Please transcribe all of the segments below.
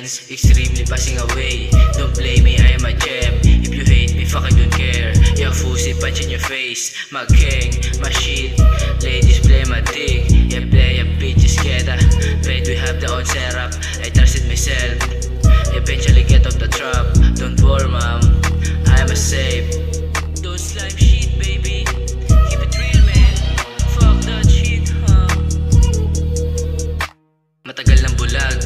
friends, extremely passing away. Don't blame me, I am a gem. If you hate me, fuck I don't care. Young fussy punch in your face. My gang, my shit. Ladies play my dick. Yeah, play a bitches quieta. Bet we have the own setup. I trusted myself. Eventually get off the trap. Don't worry, mom, I'm a safe. Don't slime shit, baby. Keep it real, man. Fuck that shit, huh? Matagal ng bulag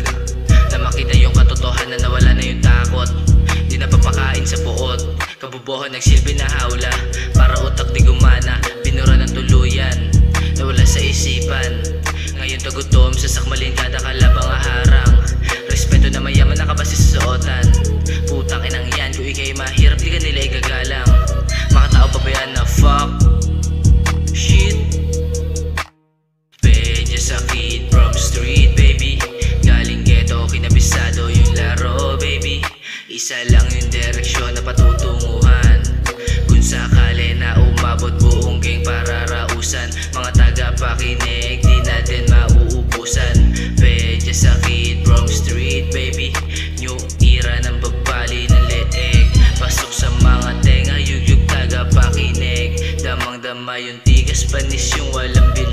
na makita yung katotohanan na wala na yung takot. Di na papakain sa puot. Kabubuhan nagsilbi na hawla. Para utak di gumana. Binura ng tuluyan. Nawala sa isipan. Ngayon tagutom sa sakmalin kada kalabang aharang. Respeto na mayaman nakabase sa suotan. Putang inang yan, kung ikay mahirap di ka nila igagalang. Makatao pa ba yan na fuck shit? Pedya sa kid from street, baby. Galing ghetto, kinabisado yung laro, baby. Isa lang yung direksyon na patutunguhan. Kung sakali na umabot buong gang para rausan. Mga tagapakinig, di natin mauubusan. Pedya sa kid from street, baby. New era ng bagbali ng leeg. Pasok sa mga tenga, yugyug tagapakinig. Damang dama yung tigas, panis yung walang bilis.